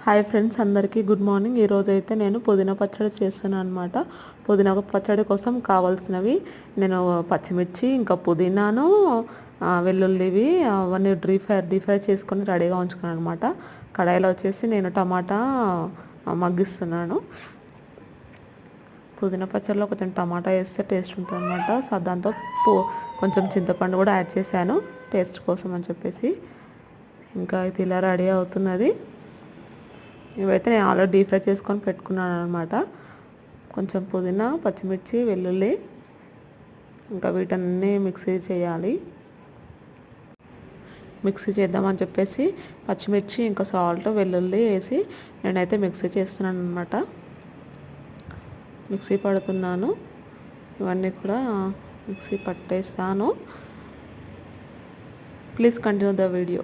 Hi friends, అందరికీ good morning. ఈరోజైతే నేను పుదీనా పచ్చడి చేస్తున్నాను అనమాట. పుదీనా పచ్చడి కోసం కావాల్సినవి నేను పచ్చిమిర్చి, ఇంకా పుదీనాను, వెల్లుల్లివి అవన్నీ డీప్ ఫ్రై చేసుకొని రెడీగా ఉంచుకున్నాను అనమాట. కడాయిలో వచ్చేసి నేను టమాటా మగ్గిస్తున్నాను. పుదీనా పచ్చడిలో కొంచెం టమాటా వేస్తే టేస్ట్ ఉంటుంది అనమాట. దాంతో కొంచెం చింతపండు కూడా యాడ్ చేశాను టేస్ట్ కోసం అని చెప్పేసి. ఇంకా ఇది ఇలా రెడీ అవుతున్నది. ఇవైతే నేను ఆల్రెడీ డీప్ ఫ్రై చేసుకొని పెట్టుకున్నాను అనమాట. కొంచెం పుదీనా, పచ్చిమిర్చి, వెల్లుల్లి, ఇంకా వీటన్నీ మిక్సీ చేయాలి. మిక్సీ చేద్దామని చెప్పేసి పచ్చిమిర్చి, ఇంకా సాల్ట్, వెల్లుల్లి వేసి నేనైతే మిక్సీ చేస్తున్నాను అనమాట. మిక్సీ పడుతున్నాను. ఇవన్నీ కూడా మిక్సీ పట్టేస్తాను. Please continue the video.